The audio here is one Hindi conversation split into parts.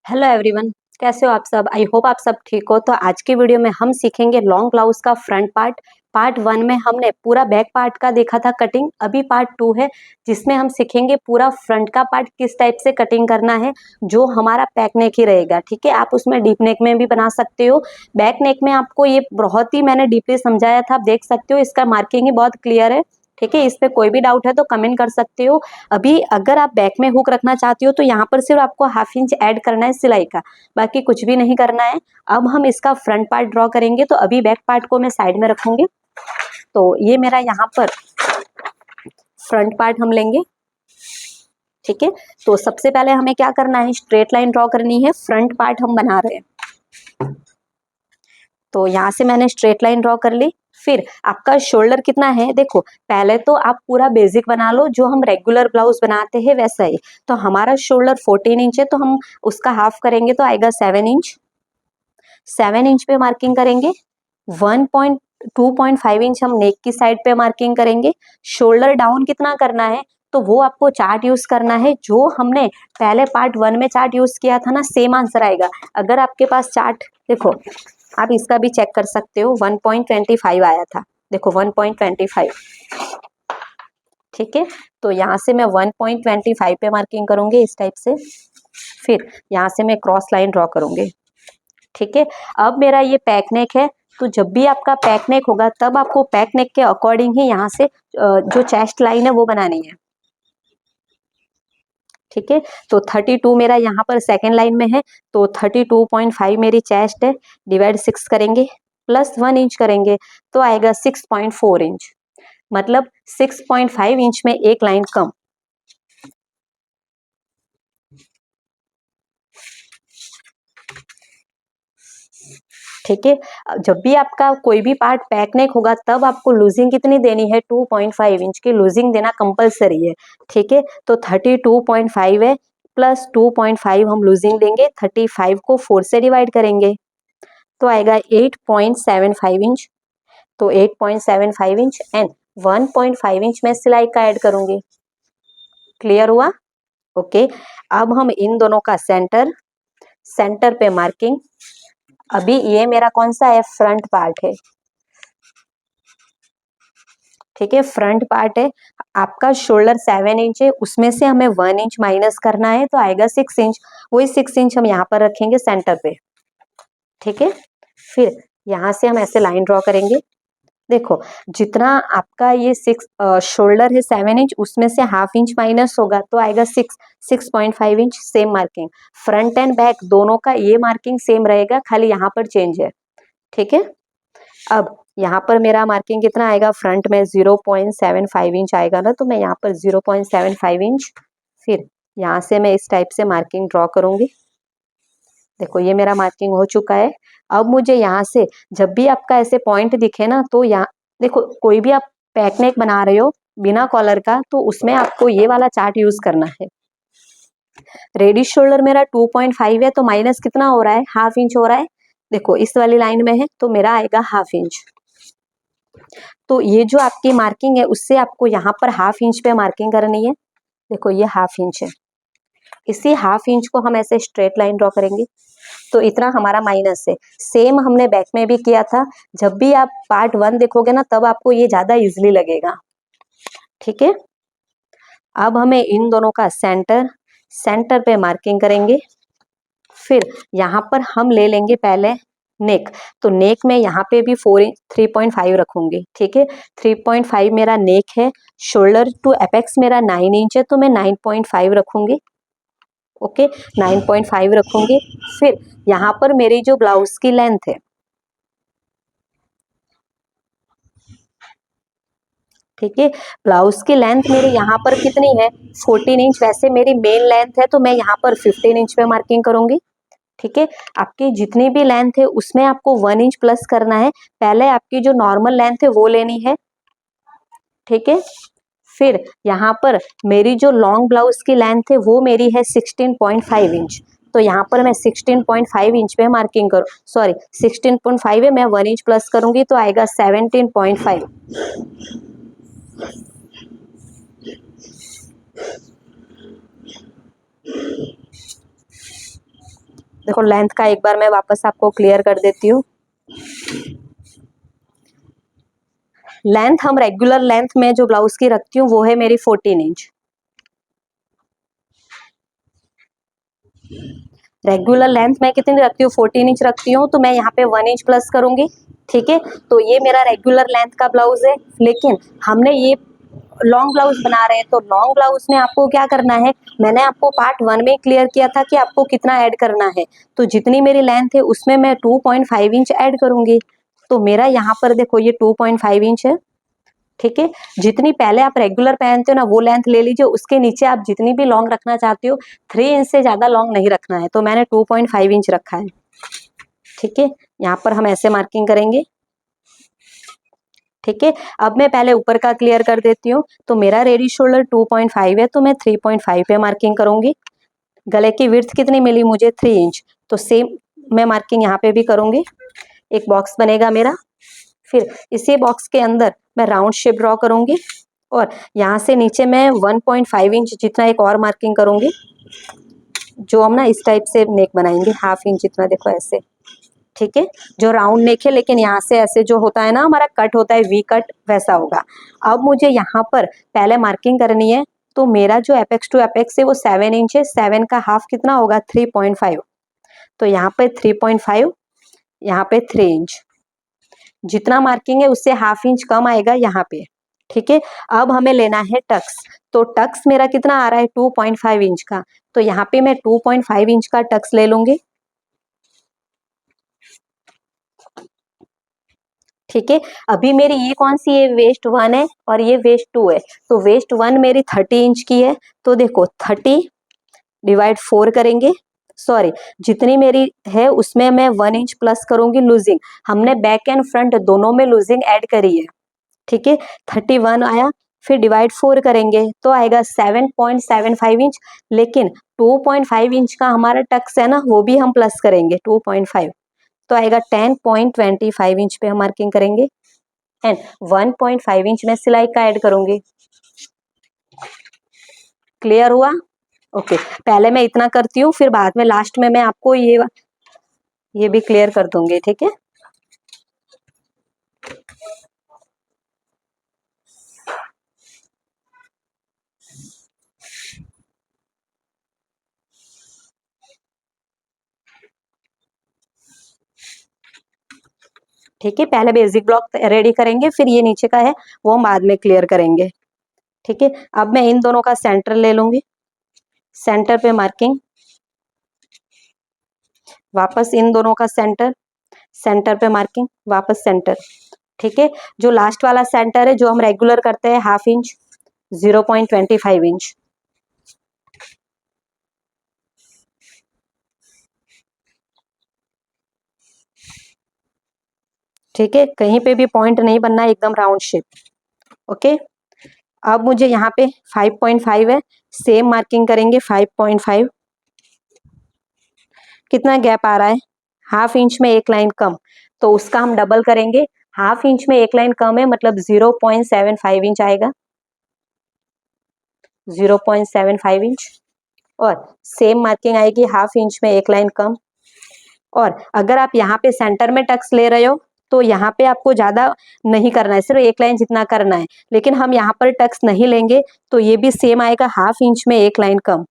हेलो एवरीवन, कैसे हो आप सब। आई होप आप सब ठीक हो। तो आज की वीडियो में हम सीखेंगे लॉन्ग ब्लाउज का फ्रंट पार्ट। पार्ट 1 में हमने पूरा बैक पार्ट का देखा था कटिंग। अभी पार्ट 2 है जिसमें हम सीखेंगे पूरा फ्रंट का पार्ट किस टाइप से कटिंग करना है, जो हमारा बैक नेक ही रहेगा। ठीक है, आप उसमें डीप नेक में भी बना सकते हो। बैक नेक में आपको ये बहुत ही मैंने डीपली समझाया था, आप देख सकते हो। इसका मार्किंग ही बहुत क्लियर है। ठीक है, इस पे कोई भी डाउट है तो कमेंट कर सकते हो। अभी अगर आप बैक में हुक रखना चाहती हो तो यहाँ पर सिर्फ आपको ½ इंच ऐड करना है सिलाई का, बाकी कुछ भी नहीं करना है। अब हम इसका फ्रंट पार्ट ड्रॉ करेंगे, तो अभी बैक पार्ट को मैं साइड में रखूंगी। तो ये मेरा यहाँ पर फ्रंट पार्ट हम लेंगे। ठीक है, तो सबसे पहले हमें क्या करना है, स्ट्रेट लाइन ड्रॉ करनी है। फ्रंट पार्ट हम बना रहे हैं, तो यहाँ से मैंने स्ट्रेट लाइन ड्रॉ कर ली। फिर आपका शोल्डर कितना है, देखो पहले तो आप पूरा बेसिक बना लो जो हम रेगुलर ब्लाउज बनाते हैं वैसा ही। तो हमारा शोल्डर 14 इंच है, तो हम उसका हाफ करेंगे तो आएगा 7 इंच। 7 इंच पे मार्किंग करेंगे। 2.5 इंच हम नेक की साइड पे मार्किंग करेंगे। शोल्डर डाउन कितना करना है, तो वो आपको चार्ट यूज करना है जो हमने पहले पार्ट 1 में चार्ट यूज किया था ना, सेम आंसर आएगा। अगर आपके पास चार्ट, देखो आप इसका भी चेक कर सकते हो, 1.25 आया था। देखो 1.25। ठीक है, तो यहाँ से मैं 1.25 पे मार्किंग करूंगी इस टाइप से। फिर यहाँ से मैं क्रॉस लाइन ड्रॉ करूंगी। ठीक है, अब मेरा ये पैक नेक है, तो जब भी आपका पैक नेक होगा तब आपको पैक नेक के अकॉर्डिंग ही यहाँ से जो चेस्ट लाइन है वो बनानी है। ठीक है, तो 32 मेरा यहाँ पर सेकेंड लाइन में है, तो 32.5 मेरी चेस्ट है। डिवाइड 6 करेंगे, प्लस 1 इंच करेंगे तो आएगा 6.4 इंच। मतलब 6.5 इंच में एक लाइन कम। ठीक है, जब भी आपका कोई भी पार्ट पैक नेक होगा तब आपको लूजिंग कितनी देनी है, 2.5 इंच की लूजिंग देना कंपलसरी है। ठीक है, तो 32.5 है, प्लस 2.5 हम लूजिंग देंगे। 35 को 4 से डिवाइड करेंगे तो आएगा 8.75 इंच। तो 8.75 इंच एंड 1.5 इंच में सिलाई का ऐड करूंगी। क्लियर हुआ? ओके, अब हम इन दोनों का सेंटर पे मार्किंग। अभी ये मेरा कौन सा है, फ्रंट पार्ट है। ठीक है, फ्रंट पार्ट है। आपका शोल्डर 7 इंच है, उसमें से हमें 1 इंच माइनस करना है तो आएगा 6 इंच। वही 6 इंच हम यहाँ पर रखेंगे सेंटर पे। ठीक है, फिर यहाँ से हम ऐसे लाइन ड्रॉ करेंगे। देखो जितना आपका ये 6 शोल्डर है 7 इंच, उसमें से ½ इंच माइनस होगा तो आएगा 6.5 inch. Same marking front end back दोनों का, ये मार्किंग सेम रहेगा, खाली यहाँ पर चेंज है। ठीक है, अब यहाँ पर मेरा मार्किंग कितना आएगा, फ्रंट में 0.75 इंच आएगा ना, तो मैं यहाँ पर 0.75 इंच। फिर यहाँ से मैं इस टाइप से मार्किंग ड्रॉ करूंगी। देखो ये मेरा मार्किंग हो चुका है। अब मुझे यहाँ से जब भी आपका ऐसे पॉइंट दिखे ना, तो यहाँ देखो कोई भी आप पैक नेक बना रहे हो बिना कॉलर का, तो उसमें आपको ये वाला चार्ट यूज करना है। रेडिश शोल्डर मेरा 2.5 है, तो माइनस कितना हो रहा है, ½ इंच हो रहा है। देखो इस वाली लाइन में है तो मेरा आएगा ½ इंच। तो ये जो आपकी मार्किंग है उससे आपको यहाँ पर ½ इंच पे मार्किंग करनी है। देखो ये ½ इंच है, इसी ½ इंच को हम ऐसे स्ट्रेट लाइन ड्रॉ करेंगे। तो इतना हमारा माइनस है। सेम हमने बैक में भी किया था। जब भी आप पार्ट 1 देखोगे ना तब आपको ये ज्यादा इजिली लगेगा। ठीक है, अब हमें इन दोनों का सेंटर पे मार्किंग करेंगे। फिर यहाँ पर हम ले लेंगे पहले नेक। तो नेक में यहाँ पे भी 3.5 रखूंगी। ठीक है, 3.5 मेरा नेक है। शोल्डर टू एपेक्स मेरा 9 इंच है, तो मैं 9.5 रखूंगी। ओके, 9.5 रखूंगी। फिर यहाँ पर मेरी जो ब्लाउज की लेंथ है, ठीक है, ब्लाउज की लेंथ मेरी यहाँ पर कितनी है, 14 इंच। वैसे मेरी मेन लेंथ है तो मैं यहाँ पर 15 इंच पे मार्किंग करूंगी। ठीक है, आपकी जितनी भी लेंथ है उसमें आपको 1 इंच प्लस करना है। पहले आपकी जो नॉर्मल लेंथ है वो लेनी है। ठीक है, फिर यहाँ पर मेरी जो लॉन्ग ब्लाउज की लेंथ है वो मेरी है 16.5 इंच। तो यहाँ पर मैं 16.5 इंच पे मार्किंग करूँ, सॉरी 16.5 है, मैं 1 इंच प्लस करूंगी तो आएगा 17.5। देखो लेंथ का एक बार मैं वापस आपको क्लियर कर देती हूँ। लेंथ हम रेगुलर लेंथ में जो ब्लाउज की रखती हूँ वो है मेरी 14 इंच। रेगुलर लेंथ मैं कितनी रखती हूँ, 14 इंच रखती हूँ, तो मैं यहाँ पे 1 इंच प्लस करूंगी। ठीक है, तो ये मेरा रेगुलर लेंथ का ब्लाउज है, लेकिन हमने ये लॉन्ग ब्लाउज बना रहे हैं, तो लॉन्ग ब्लाउज में आपको क्या करना है, मैंने आपको पार्ट 1 में क्लियर किया था कि आपको कितना ऐड करना है, तो जितनी मेरी लेंथ है उसमें मैं 2.5 इंच ऐड करूंगी। तो मेरा यहाँ पर देखो ये 2.5 इंच है। ठीक है, जितनी पहले आप रेगुलर पहनते हो ना वो लेंथ ले लीजिए, उसके नीचे आप जितनी भी लॉन्ग रखना चाहते हो, 3 इंच से ज्यादा लॉन्ग नहीं रखना है, तो मैंने 2.5 इंच रखा है। ठीक है, यहाँ पर हम ऐसे मार्किंग करेंगे। ठीक है, अब मैं पहले ऊपर का क्लियर कर देती हूँ। तो मेरा रेडी शोल्डर 2.5 है, तो मैं 3.5 पे मार्किंग करूंगी। गले की विड्थ कितनी मिली मुझे, 3 इंच, तो सेम मैं मार्किंग यहाँ पे भी करूंगी। एक बॉक्स बनेगा मेरा, फिर इसी बॉक्स के अंदर मैं राउंड शेप ड्रॉ करूंगी, और यहाँ से नीचे मैं 1.5 इंच जितना एक और मार्किंग करूंगी, जो हम ना इस टाइप से नेक बनाएंगे, हाफ इंच जितना, देखो ऐसे। ठीक है, जो राउंड नेक है, लेकिन यहाँ से ऐसे जो होता है ना हमारा कट होता है, वी कट, वैसा होगा। अब मुझे यहाँ पर पहले मार्किंग करनी है, तो मेरा जो एपेक्स टू एपेक्स है वो 7 इंच है, 7 का हाफ कितना होगा, 3.5, तो यहाँ पे 3.5, यहाँ पे 3 इंच, जितना मार्किंग है उससे हाफ इंच कम आएगा यहाँ पे। ठीक है, अब हमें लेना है टक्स, तो टक्स मेरा कितना आ रहा है, 2.5 इंच का, तो यहाँ पे मैं 2.5 इंच का टक्स ले लूंगी। ठीक है, अभी मेरी ये कौन सी है, वेस्ट 1 है और ये वेस्ट 2 है, तो वेस्ट 1 मेरी 30 इंच की है, तो देखो 30 डिवाइड 4 करेंगे, सॉरी जितनी मेरी है उसमें मैं 1 इंच प्लस करूंगी लूजिंग, हमने बैक एंड फ्रंट दोनों में लूजिंग ऐड करी है। ठीक है, 31 आया, फिर डिवाइड 4 करेंगे तो आएगा 7.75 इंच, लेकिन 2.5 इंच का हमारा टक्स है ना, वो भी हम प्लस करेंगे 2.5, तो आएगा 10.25 इंच पे हम मार्किंग करेंगे, एंड 1.5 इंच में सिलाई का ऐड करूंगी। क्लियर हुआ? ओके, पहले मैं इतना करती हूँ, फिर बाद में लास्ट में मैं आपको ये भी क्लियर कर दूंगी। ठीक है, ठीक है, पहले बेसिक ब्लॉक रेडी करेंगे, फिर ये नीचे का है वो हम बाद में क्लियर करेंगे। ठीक है, अब मैं इन दोनों का सेंटर ले लूंगी, सेंटर पे मार्किंग, वापस इन दोनों का सेंटर, सेंटर पे मार्किंग, वापस सेंटर। ठीक है, जो लास्ट वाला सेंटर है जो हम रेगुलर करते हैं, हाफ इंच, 0.25 इंच। ठीक है, कहीं पे भी पॉइंट नहीं बनना है, एकदम राउंड शेप। ओके, अब मुझे यहाँ पे 5.5 है, सेम मार्किंग करेंगे 5.5। कितना गैप आ रहा है, हाफ इंच में एक लाइन कम, तो उसका हम डबल करेंगे, हाफ इंच में एक लाइन कम है मतलब 0.75 इंच आएगा, 0.75 इंच, और सेम मार्किंग आएगी हाफ इंच में एक लाइन कम। और अगर आप यहाँ पे सेंटर में टक्स ले रहे हो तो यहाँ पे आपको ज्यादा नहीं करना है, सिर्फ एक लाइन जितना करना है, लेकिन हम यहाँ पर टक्स नहीं लेंगे तो ये भी सेम आएगा, हाफ इंच में एक लाइन कम।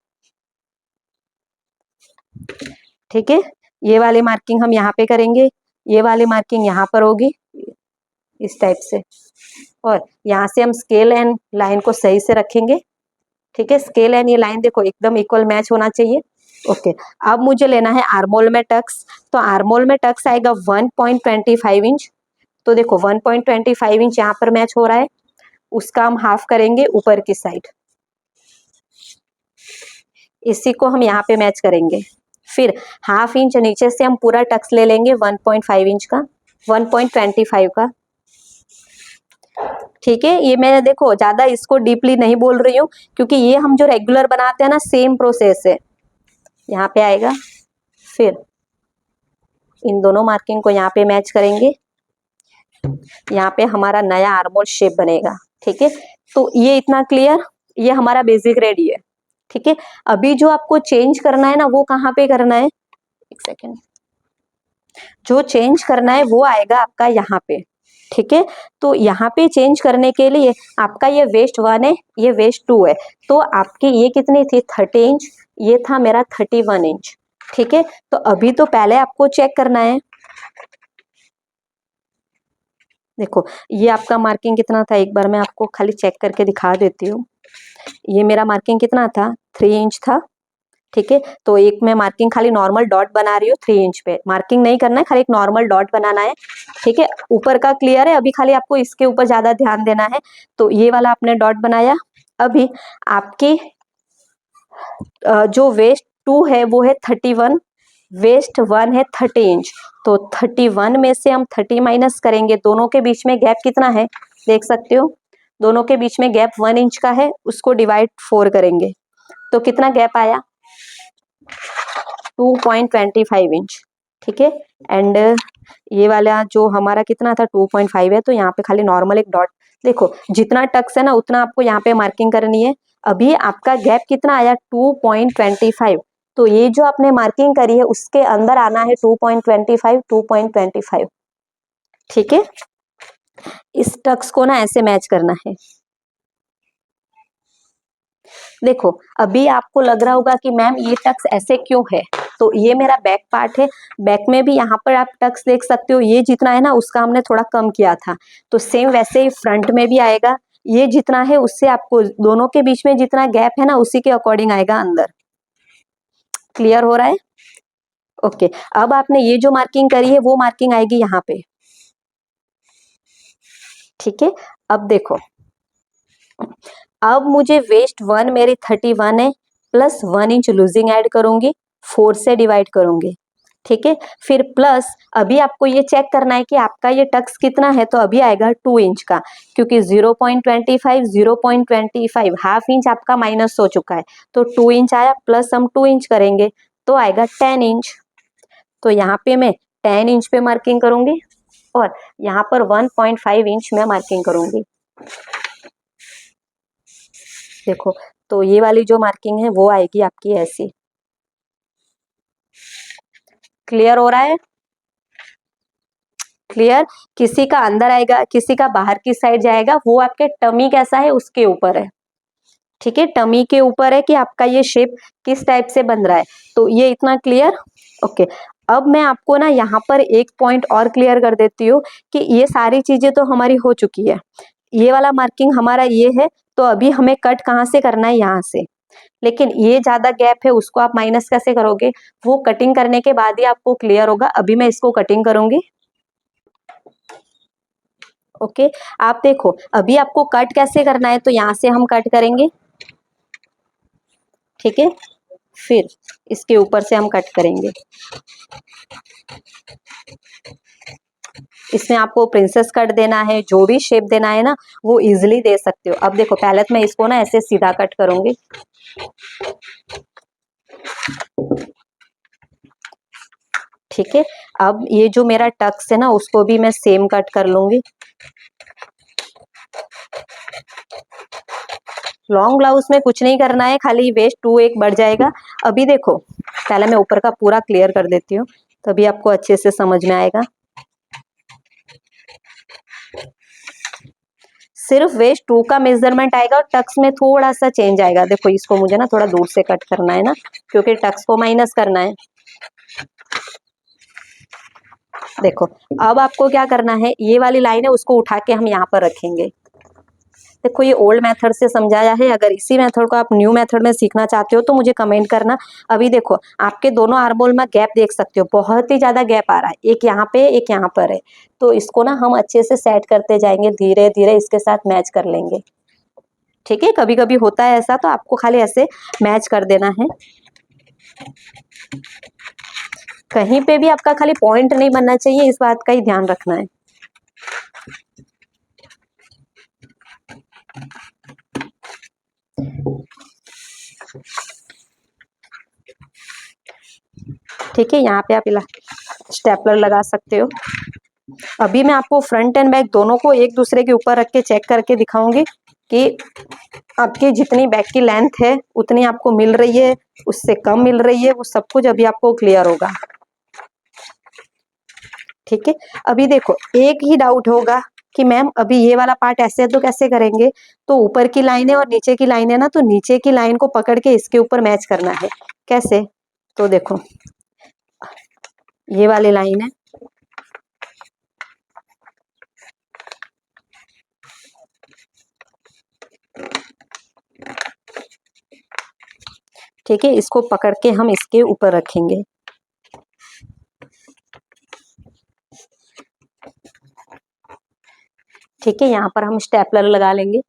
ठीक है, ये वाली मार्किंग हम यहाँ पे करेंगे, ये वाली मार्किंग यहाँ पर होगी इस टाइप से, और यहाँ से हम स्केल एंड लाइन को सही से रखेंगे। ठीक है, स्केल एंड ये लाइन देखो एकदम इक्वल मैच होना चाहिए। ओके, अब मुझे लेना है आर्मोल में टक्स, तो आर्मोल में टक्स आएगा 1.25 इंच, तो देखो 1.25 इंच यहाँ पर मैच हो रहा है, उसका हम हाफ करेंगे ऊपर की साइड, इसी को हम यहाँ पे मैच करेंगे, फिर हाफ इंच नीचे से हम पूरा टक्स ले लेंगे 1.5 इंच का, 1.25 का। ठीक है, ये मैं देखो ज्यादा इसको डीपली नहीं बोल रही हूँ, क्योंकि ये हम जो रेगुलर बनाते हैं ना सेम प्रोसेस है, यहाँ पे आएगा, फिर इन दोनों मार्किंग को यहाँ पे मैच करेंगे, यहाँ पे हमारा नया आर्मोल शेप बनेगा। ठीक है, तो ये इतना क्लियर, ये हमारा बेसिक रेडी है। ठीक है, अभी जो आपको चेंज करना है ना वो कहाँ पे करना है, एक सेकेंड, जो चेंज करना है वो आएगा आपका यहाँ पे, ठीक है। तो यहाँ पे चेंज करने के लिए आपका ये वेस्ट 1 है, ये वेस्ट 2 है, तो आपकी ये कितनी थी 30 इंच, ये था मेरा 31 इंच, ठीक है। तो अभी तो पहले आपको चेक करना है, देखो ये आपका मार्किंग कितना था, एक बार मैं आपको खाली चेक करके दिखा देती हूँ। ये मेरा मार्किंग कितना था 3 इंच था, ठीक है। तो एक मैं मार्किंग खाली नॉर्मल डॉट बना रही हूँ 3 इंच पे, मार्किंग नहीं करना है, खाली एक नॉर्मल डॉट बनाना है, ठीक है। ऊपर का क्लियर है, अभी खाली आपको इसके ऊपर ज्यादा ध्यान देना है। तो ये वाला आपने डॉट बनाया, अभी आपकी जो वेस्ट 2 है वो है 31, वेस्ट 1 है 30 इंच, तो 31 में से हम 30 माइनस करेंगे, दोनों के बीच में गैप कितना है देख सकते हो, दोनों के बीच में गैप 1 इंच का है, उसको डिवाइड 4 करेंगे तो कितना गैप आया 2.25 इंच, ठीक है। एंड ये वाला जो हमारा कितना था 2.5 है, तो यहाँ पे खाली नॉर्मल एक डॉट, देखो जितना टक्स है ना उतना आपको यहाँ पे मार्किंग करनी है। अभी आपका गैप कितना आया 2.25, तो ये जो आपने मार्किंग करी है उसके अंदर आना है 2.25, 2.25, ठीक है। इस टक्स को ना ऐसे मैच करना है। देखो अभी आपको लग रहा होगा कि मैम ये टक्स ऐसे क्यों है, तो ये मेरा बैक पार्ट है, बैक में भी यहाँ पर आप टक्स देख सकते हो, ये जितना है ना उसका हमने थोड़ा कम किया था, तो सेम वैसे ही फ्रंट में भी आएगा, ये जितना है उससे आपको दोनों के बीच में जितना गैप है ना उसी के अकॉर्डिंग आएगा अंदर। क्लियर हो रहा है? ओके। अब आपने ये जो मार्किंग करी है वो मार्किंग आएगी यहाँ पे, ठीक है। अब देखो, अब मुझे वेस्ट 1 मेरी 31 है, प्लस 1 इंच लूजिंग ऐड करूंगी, 4 से डिवाइड करूंगी, ठीक है। फिर प्लस अभी आपको ये चेक करना है कि आपका ये टक्स कितना है, तो अभी आएगा 2 इंच का, क्योंकि 0.25 हाफ इंच आपका माइनस हो चुका है, तो 2 इंच आया, प्लस हम 2 इंच करेंगे तो आएगा 10 इंच, तो यहाँ पे मैं 10 इंच पे मार्किंग करूंगी और यहाँ पर 1.5 इंच में मार्किंग करूंगी। देखो तो ये वाली जो मार्किंग है वो आएगी आपकी ऐसी। क्लियर हो रहा है? क्लियर? किसी का अंदर आएगा, किसी का बाहर की साइड जाएगा, वो आपके टमी कैसा है उसके ऊपर है, ठीक है। टमी के ऊपर है कि आपका ये शेप किस टाइप से बन रहा है, तो ये इतना क्लियर। ओके। अब मैं आपको ना यहाँ पर एक पॉइंट और क्लियर कर देती हूँ कि ये सारी चीजें तो हमारी हो चुकी है, ये वाला मार्किंग हमारा ये है, तो अभी हमें कट कहाँ से करना है यहाँ से, लेकिन ये ज्यादा गैप है उसको आप माइनस कैसे करोगे, वो कटिंग करने के बाद ही आपको क्लियर होगा। अभी मैं इसको कटिंग करूंगी। ओके। आप देखो अभी आपको कट कैसे करना है, तो यहाँ से हम कट करेंगे, ठीक है। फिर इसके ऊपर से हम कट करेंगे, इसमें आपको प्रिंसेस कट देना है, जो भी शेप देना है ना वो इजीली दे सकते हो। अब देखो पहले तो मैं इसको ना ऐसे सीधा कट करूंगी, ठीक है। अब ये जो मेरा टक्स है ना उसको भी मैं सेम कट कर लूंगी। लॉन्ग ब्लाउज में कुछ नहीं करना है, खाली वेस्ट 2 एक बढ़ जाएगा। अभी देखो पहले मैं ऊपर का पूरा क्लियर कर देती हूँ, तभी आपको अच्छे से समझ में आएगा। सिर्फ वेस्ट 2 का मेजरमेंट आएगा और टक्स में थोड़ा सा चेंज आएगा। देखो इसको मुझे ना थोड़ा दूर से कट करना है ना, क्योंकि टक्स को माइनस करना है। देखो अब आपको क्या करना है, ये वाली लाइन है उसको उठा के हम यहाँ पर रखेंगे। देखो ये ओल्ड मेथड से समझाया है, अगर इसी मेथड को आप न्यू मेथड में सीखना चाहते हो तो मुझे कमेंट करना। अभी देखो आपके दोनों आर्मोल में गैप देख सकते हो, बहुत ही ज्यादा गैप आ रहा है, एक यहाँ पे एक यहाँ पर है, तो इसको ना हम अच्छे से सेट करते जाएंगे, धीरे धीरे इसके साथ मैच कर लेंगे, ठीक है। कभी कभी होता है ऐसा, तो आपको खाली ऐसे मैच कर देना है। कहीं पे भी आपका खाली पॉइंट नहीं बनना चाहिए, इस बात का ही ध्यान रखना है। ठीक है, यहाँ पे आप स्टेपलर लगा सकते हो। अभी मैं आपको फ्रंट एंड बैक दोनों को एक दूसरे के ऊपर रख के चेक करके दिखाऊंगी कि आपकी जितनी बैक की लेंथ है उतनी आपको मिल रही है, उससे कम मिल रही है, वो सब कुछ अभी आपको क्लियर होगा। ठीक है, अभी देखो एक ही डाउट होगा कि मैम अभी ये वाला पार्ट ऐसे है तो कैसे करेंगे, तो ऊपर की लाइन है और नीचे की लाइन है ना, तो नीचे की लाइन को पकड़ के इसके ऊपर मैच करना है। कैसे, तो देखो ये वाली लाइन है, ठीक है, इसको पकड़ के हम इसके ऊपर रखेंगे। ठीक है, यहाँ पर हम स्टेपलर लगा लेंगे।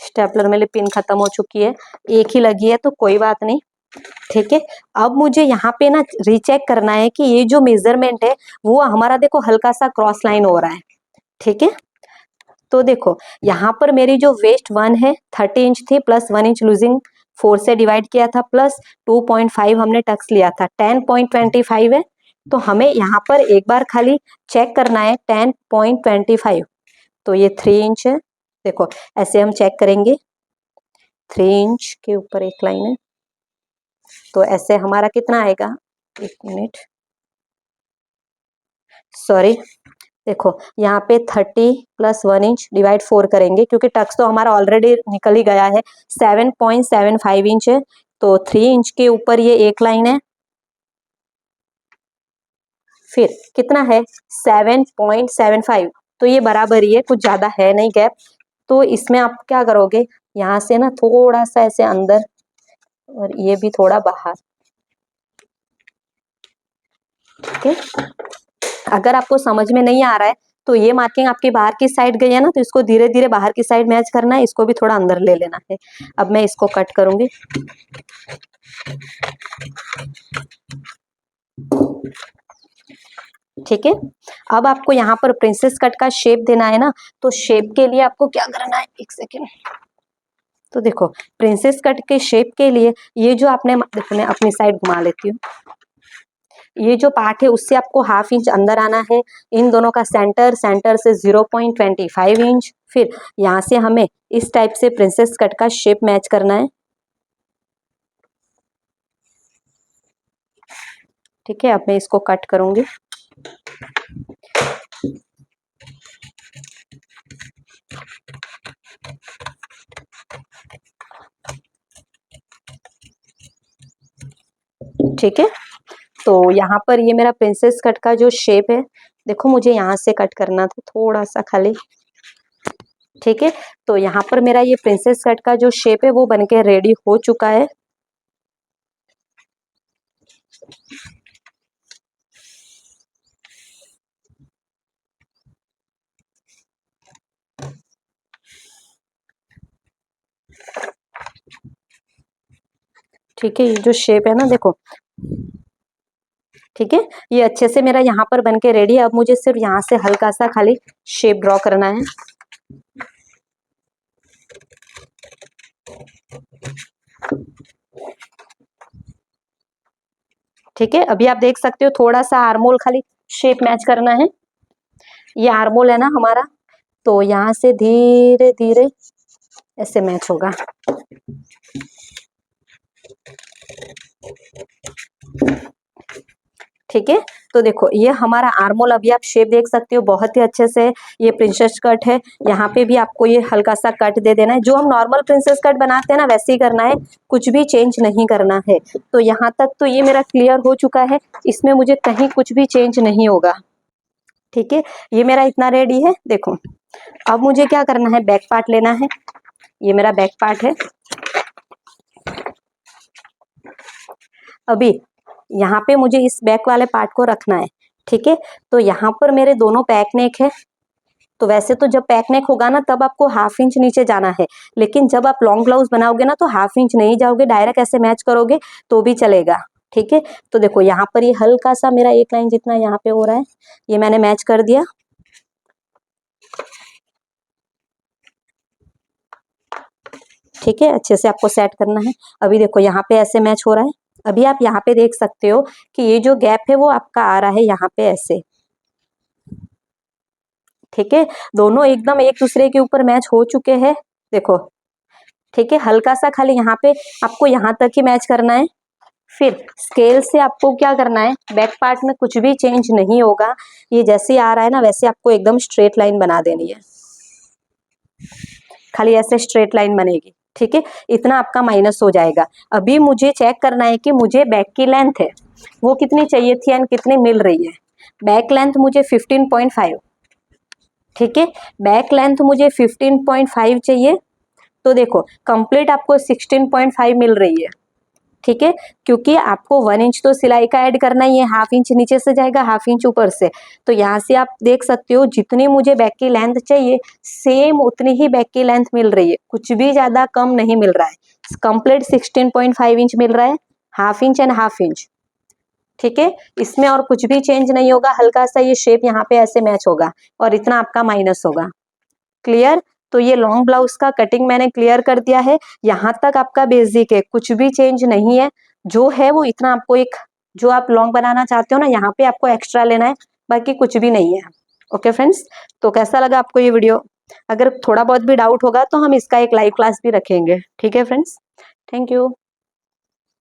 स्टेपलर में पिन खत्म हो चुकी है, एक ही लगी है तो कोई बात नहीं। ठीक है, अब मुझे यहाँ पे ना रीचेक करना है कि ये जो मेजरमेंट है वो हमारा देखो हल्का सा क्रॉस लाइन हो रहा है। ठीक है, तो देखो यहाँ पर मेरी जो वेस्ट 1 है 30 इंच थी, प्लस 1 इंच लूजिंग 4 से डिवाइड किया था, प्लस 2.5 हमने टक्स लिया था, 10.25 है। तो हमें यहाँ पर एक बार खाली चेक करना है 10.25, तो ये 3 इंच है। देखो ऐसे हम चेक करेंगे, 3 इंच के ऊपर एक लाइन है, तो ऐसे हमारा कितना आएगा, एक मिनट, सॉरी, देखो यहाँ पे 30 प्लस 1 इंच डिवाइड 4 करेंगे, क्योंकि टक्स तो हमारा ऑलरेडी निकल ही गया है, 7.75 इंच है, तो 3 इंच के ऊपर ये एक लाइन है, फिर कितना है 7.75, तो ये बराबर ही है, कुछ ज्यादा है नहीं गैप। तो इसमें आप क्या करोगे, यहाँ से ना थोड़ा सा ऐसे अंदर और ये भी थोड़ा बाहर। ठीक है, अगर आपको समझ में नहीं आ रहा है तो ये मार्किंग आपकी बाहर की साइड गई है ना, तो इसको धीरे धीरे बाहर की साइड मैच करना है, इसको भी थोड़ा अंदर ले लेना है। अब मैं इसको कट करूंगी। ठीक है, अब आपको यहाँ पर प्रिंसेस कट का शेप देना है ना, तो शेप के लिए आपको क्या करना है, एक सेकेंड, तो देखो प्रिंसेस कट के शेप के लिए ये जो आपने, देखो मैं अपनी साइड घुमा लेती हूँ, ये जो पार्ट है उससे आपको हाफ इंच अंदर आना है, इन दोनों का सेंटर, सेंटर से 0.25 इंच, फिर यहाँ से हमें इस टाइप से प्रिंसेस कट का शेप मैच करना है। ठीक है, अब मैं इसको कट करूंगी। ठीक है, तो यहाँ पर ये मेरा प्रिंसेस कट का जो शेप है, देखो मुझे यहाँ से कट करना था थोड़ा सा खाली। ठीक है, तो यहाँ पर मेरा ये प्रिंसेस कट का जो शेप है वो बनके रेडी हो चुका है। ठीक है, ये जो शेप है ना देखो, ठीक है, ये अच्छे से मेरा यहाँ पर बनके रेडी है। अब मुझे सिर्फ यहाँ से हल्का सा खाली शेप ड्रॉ करना है। ठीक है, अभी आप देख सकते हो थोड़ा सा आर्मोल खाली शेप मैच करना है, ये आर्मोल है ना हमारा, तो यहाँ से धीरे धीरे ऐसे मैच होगा। ठीक है, तो देखो ये हमारा आर्मोल, अभी आप शेप देख सकते हो बहुत ही अच्छे से, ये प्रिंसेस कट है, यहाँ पे भी आपको ये हल्का सा कट दे देना है, जो हम नॉर्मल प्रिंसेस कट बनाते हैं ना वैसे ही करना है, कुछ भी चेंज नहीं करना है। तो यहाँ तक तो ये मेरा क्लियर हो चुका है, इसमें मुझे कहीं कुछ भी चेंज नहीं होगा। ठीक है, ये मेरा इतना रेडी है। देखो अब मुझे क्या करना है, बैक पार्ट लेना है, ये मेरा बैक पार्ट है। अभी यहाँ पे मुझे इस बैक वाले पार्ट को रखना है। ठीक है, तो यहाँ पर मेरे दोनों बैक नेक है, तो वैसे तो जब बैक नेक होगा ना तब आपको हाफ इंच नीचे जाना है, लेकिन जब आप लॉन्ग ब्लाउज बनाओगे ना तो हाफ इंच नहीं जाओगे, डायरेक्ट ऐसे मैच करोगे तो भी चलेगा। ठीक है, तो देखो यहाँ पर ये हल्का सा मेरा एक लाइन जितना यहाँ पे हो रहा है, ये मैंने मैच कर दिया। ठीक है, अच्छे से आपको सेट करना है। अभी देखो यहाँ पे ऐसे मैच हो रहा है, अभी आप यहाँ पे देख सकते हो कि ये जो गैप है वो आपका आ रहा है यहाँ पे ऐसे। ठीक है, दोनों एकदम एक दूसरे के ऊपर मैच हो चुके हैं, देखो। ठीक है, हल्का सा खाली यहाँ पे आपको यहाँ तक ही मैच करना है। फिर स्केल से आपको क्या करना है, बैक पार्ट में कुछ भी चेंज नहीं होगा, ये जैसे आ रहा है ना वैसे आपको एकदम स्ट्रेट लाइन बना देनी है, खाली ऐसे स्ट्रेट लाइन बनेगी। ठीक है, इतना आपका माइनस हो जाएगा। अभी मुझे चेक करना है कि मुझे बैक की लेंथ है वो कितनी चाहिए थी एंड कितनी मिल रही है। बैक लेंथ मुझे 15.5, ठीक है, बैक लेंथ मुझे 15.5 चाहिए। तो देखो कंप्लीट आपको 16.5 मिल रही है। ठीक है, क्योंकि आपको 1 इंच तो सिलाई का ऐड करना ही है, हाफ इंच नीचे से जाएगा, हाफ इंच ऊपर से। तो यहाँ से आप देख सकते हो जितनी मुझे बैक की लेंथ चाहिए सेम उतनी ही बैक की लेंथ मिल रही है, कुछ भी ज्यादा कम नहीं मिल रहा है। कंप्लीट 16.5 इंच मिल रहा है, half inch and half inch. ठीक है, इसमें और कुछ भी चेंज नहीं होगा, हल्का सा ये शेप यहाँ पे ऐसे मैच होगा और इतना आपका माइनस होगा। क्लियर? तो ये लॉन्ग ब्लाउज का कटिंग मैंने क्लियर कर दिया है, यहाँ तक आपका बेसिक है, कुछ भी चेंज नहीं है। जो है वो इतना आपको एक, जो आप लॉन्ग बनाना चाहते हो ना यहाँ पे आपको एक्स्ट्रा लेना है, बाकी कुछ भी नहीं है। ओके फ्रेंड्स, तो कैसा लगा आपको ये वीडियो? अगर थोड़ा बहुत भी डाउट होगा तो हम इसका एक लाइव क्लास भी रखेंगे। ठीक है फ्रेंड्स, थैंक यू।